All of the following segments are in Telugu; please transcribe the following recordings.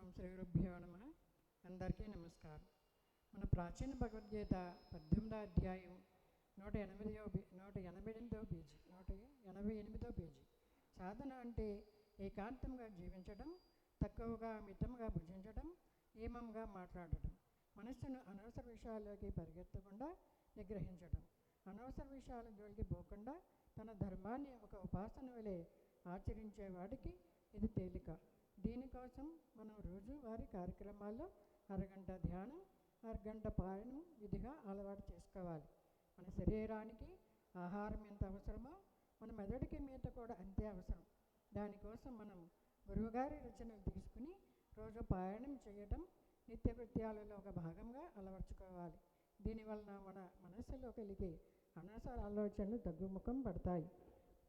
ఓం శ్రీ గురుభ్యో నమః. అందరికీ నమస్కారం. మన ప్రాచీన భగవద్గీత 18వ అధ్యాయం 188వ పేజీ. సాధన అంటే ఏకాంతంగా జీవించడం, తక్కువగా మితంగా భుజించడం, నియమంగా మాట్లాడడం, మనస్సును అనవసర విషయాల్లోకి పరిగెత్తకుండా నిగ్రహించడం, అనవసర విషయాల జోలికి పోకుండా తన ధర్మాన్ని ఒక ఉపాసన వలె ఆచరించేవాడికి ఇది తేలిక. దీనికోసం మనం రోజువారీ కార్యక్రమాల్లో అరగంట ధ్యానం, అరగంట పారాయణం విధిగా అలవాటు చేసుకోవాలి. మన శరీరానికి ఆహారం ఎంత అవసరమో మన మెదడుకి మేత కూడా అంతే అవసరం. దానికోసం మనం గురువుగారి రచనలు తీసుకుని రోజు పారాయణం చేయడం నిత్యకృత్యాలలో ఒక భాగంగా అలవర్చుకోవాలి. దీనివలన మన మనస్సులో కలిగే అనవసర ఆలోచనలు తగ్గుముఖం పడతాయి.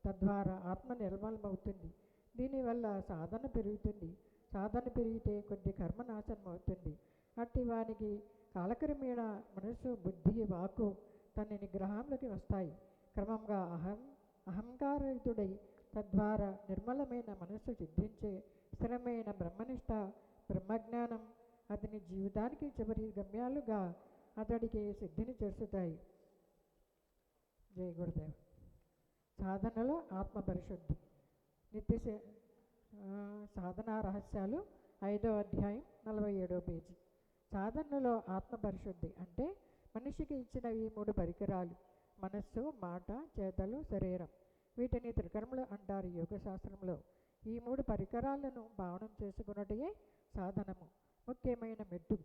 తద్వారా ఆత్మ నిర్మలమవుతుంది. దీనివల్ల సాధన పెరుగుతుంది. సాధన పెరిగితే కొద్ది కర్మనాశనం అవుతుంది. అట్టి వానికి కాలక్రమేణా మనస్సు, బుద్ధి, వాక్కు తన నిగ్రహంలోకి వస్తాయి. క్రమంగా అహంకారయుతుడై తద్వారా నిర్మలమైన మనస్సు సిద్ధించే స్థిరమైన బ్రహ్మనిష్ట, బ్రహ్మజ్ఞానం అతని జీవితానికి చివరి గమ్యాలుగా అతడికి సిద్ధిని చేరుతాయి. జై గురుదేవ్. సాధనలో ఆత్మపరిశుద్ధి. నిత్య సాధనా రహస్యాలు 5వ అధ్యాయం 47వ పేజీ. సాధనలో ఆత్మపరిశుద్ధి అంటే మనిషికి ఇచ్చినవి 3 పరికరాలు: మనస్సు, మాట, చేతలు, శరీరం. వీటిని త్రికర్మలు అంటారు యోగ శాస్త్రంలో. ఈ 3 పరికరాలను భావనం చేసుకున్నటే సాధనము. ముఖ్యమైన మెట్టు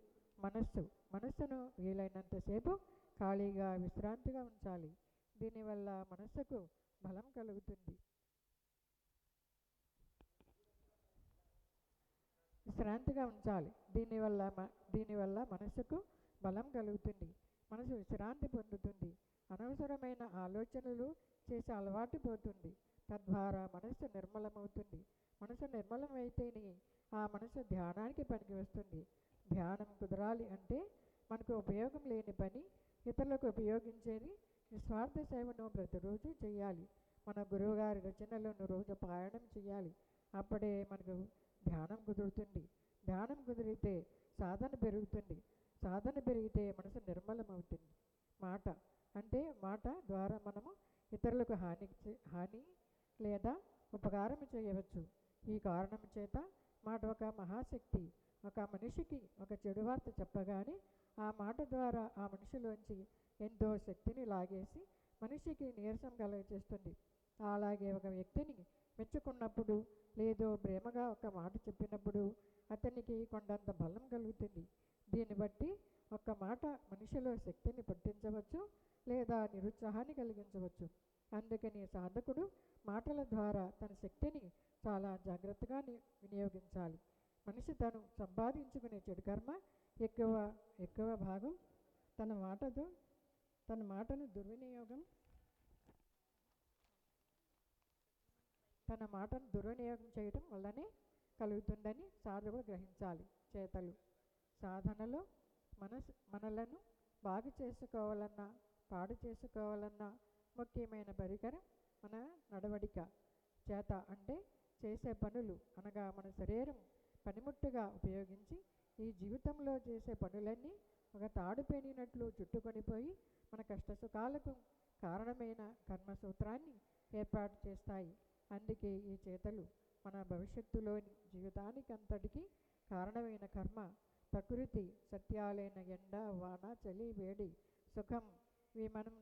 మనస్సును వీలైనంతసేపు ఖాళీగా విశ్రాంతిగా ఉంచాలి. దీనివల్ల మనస్సుకు బలం కలుగుతుంది. దీనివల్ల మనస్సుకు బలం కలుగుతుంది. మనసు విశ్రాంతి పొందుతుంది. అనవసరమైన ఆలోచనలు చేసే అలవాటు పోతుంది. తద్వారా మనస్సు నిర్మలమవుతుంది. మనసు నిర్మలమైతేనే ఆ మనసు ధ్యానానికి పనికి వస్తుంది. ధ్యానం కుదరాలి అంటే మనకు ఉపయోగం లేని పని ఇతరులకు ఉపయోగించేది నిస్వార్థ సేవను ప్రతిరోజు చేయాలి. మన గురువుగారి రచనలను రోజు పారాయణం చేయాలి. అప్పుడే మనకు ధ్యానం కుదురుతుంది. ధ్యానం కుదిరితే సాధన పెరుగుతుంది. సాధన పెరిగితే మనసు నిర్మలమవుతుంది. మాట ద్వారా మనము ఇతరులకు హాని లేదా ఉపకారం చేయవచ్చు. ఈ కారణం చేత మాట ఒక మహాశక్తి. ఒక మనిషికి ఒక చెడు వార్త చెప్పగానే ఆ మాట ద్వారా ఆ మనిషిలోంచి ఎంతో శక్తిని లాగేసి మనిషికి నీరసం కలుగజేస్తుంది. అలాగే ఒక వ్యక్తిని మెచ్చుకున్నప్పుడు లేదో ప్రేమగా ఒక మాట చెప్పినప్పుడు అతనికి కొండంత బలం కలుగుతుంది. దీన్ని బట్టి ఒక్క మాట మనిషిలో శక్తిని పుట్టించవచ్చు లేదా నిరుత్సాహాన్ని కలిగించవచ్చు. అందుకని సాధకుడు మాటల ద్వారా తన శక్తిని చాలా జాగ్రత్తగా వినియోగించాలి. మనిషి తను సంపాదించుకునే చెడు కర్మ ఎక్కువ భాగం తన మాటను దుర్వినియోగం చేయడం వల్లనే కలుగుతుందని సాధకుడు గ్రహించాలి. చేతలు. సాధనలో మనలను బాగు చేసుకోవాలన్నా పాడు చేసుకోవాలన్నా ముఖ్యమైన పరికరం మన నడవడిక. చేత అంటే చేసే పనులు, అనగా మన శరీరం పనిముట్టుగా ఉపయోగించి ఈ జీవితంలో చేసే పనులన్నీ ఒక తాడు పేనినట్లు చుట్టుకొనిపోయి మన కష్టసుఖాలకు కారణమైన కర్మసూత్రాన్ని ఏర్పాటు చేస్తాయి. అందుకే ఈ చేతలు మన భవిష్యత్తులోని జీవితానికంతటికీ కారణమైన కర్మ. ప్రకృతి సత్యాలైన ఎండ, వాన, చలి, వేడి, సుఖం ఇవి మనం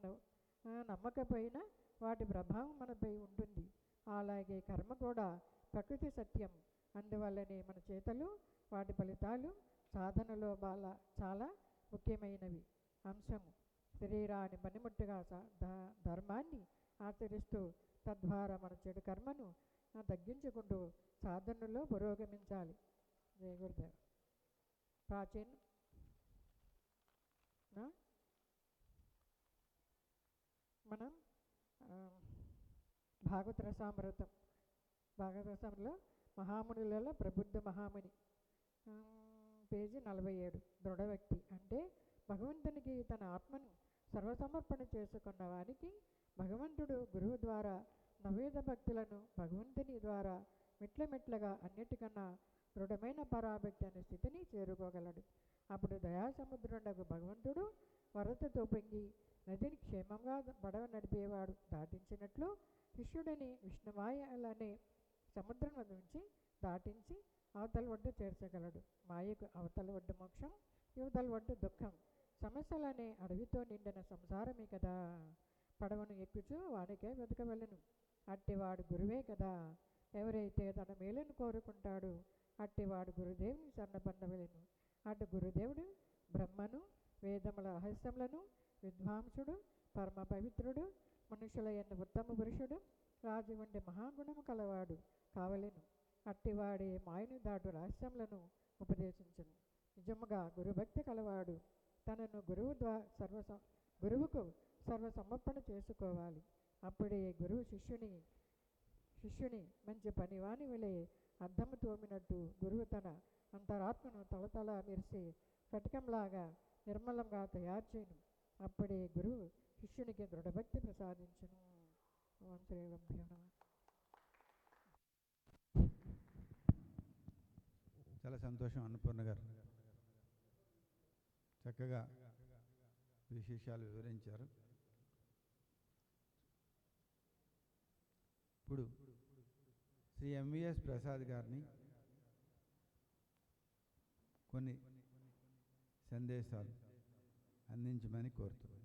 నమ్మకపోయినా వాటి ప్రభావం మనపై ఉంటుంది. అలాగే కర్మ కూడా ప్రకృతి సత్యం. అందువల్లనే మన చేతలు, వాటి ఫలితాలు సాధనలో చాలా ముఖ్యమైనవి అంశము. శరీరాన్ని పనిముట్టుగా ధర్మాన్ని ఆచరిస్తూ తద్వారా మన చెడు కర్మను తగ్గించుకుంటూ సాధనలో పురోగమించాలి. జయ గురుదేవ్. మనం భాగవత రసామృతంలో మహామునులలో ప్రబుద్ధ మహాముని, పేజీ 47. దృఢ వ్యక్తి అంటే భగవంతునికి తన ఆత్మను సర్వసమర్పణ చేసుకున్న వానికి భగవంతుడు గురువు ద్వారా నవేద భక్తులను భగవంతుని ద్వారా మెట్లగా అన్నిటికన్నా దృఢమైన పరాభక్తి అనే స్థితిని చేరుకోగలడు. అప్పుడు దయాసముద్రుడకు భగవంతుడు వరదతో పొంగి నదిని క్షేమంగా పడవ నడిపేవాడు దాటించినట్లు శిష్యుడిని విష్ణుమాయలనే సముద్రం నుంచి దాటించి అవతల ఒడ్డు చేర్చగలడు. మాయకు అవతల ఒడ్డు మోక్షం, యువతల ఒడ్డు దుఃఖం. సమస్యలనే అడవితో నిండిన సంసారమే కదా. పడవను ఎక్కుచూ వానికే వెతకవలను. అట్టివాడు గురువే కదా. ఎవరైతే తన మేలును కోరుకుంటాడో అట్టివాడు గురుదేవుని శరణపొందవలెను. అటు గురుదేవుడు బ్రహ్మను, వేదముల రహస్యములను విద్వాంసుడు, పరమ పవిత్రుడు, మనుషుల యందు ఉత్తమ పురుషుడు, రాజు వంటి మహాగుణము కలవాడు కావలెను. అట్టివాడే మాయను దాటు రహస్యములను ఉపదేశించును. నిజముగా గురుభక్తి కలవాడు తనను గురువుకు సర్వసమర్పణ చేసుకోవాలి. అప్పుడే గురువు శిష్యుని మంచి పనివాని వలె అద్దము తోమినట్టు గురువు తన అంతరాత్మను తలతల మెరిసే స్ఫటికంలాగా నిర్మలంగా తయారు చేయను. అప్పుడే గురువు శిష్యునికి దృఢభక్తి ప్రసాదించును. ఓం శ్రీ గురుభ్యో నమః. చాలా సంతోషం అన్నపూర్ణ గారు, చక్కగా విశేషాలు వివరించారు. ఇప్పుడు శ్రీ ఎంవిఎస్ ప్రసాద్ గారిని కొన్ని సందేశాలు అందించమని కోరుతున్నాను.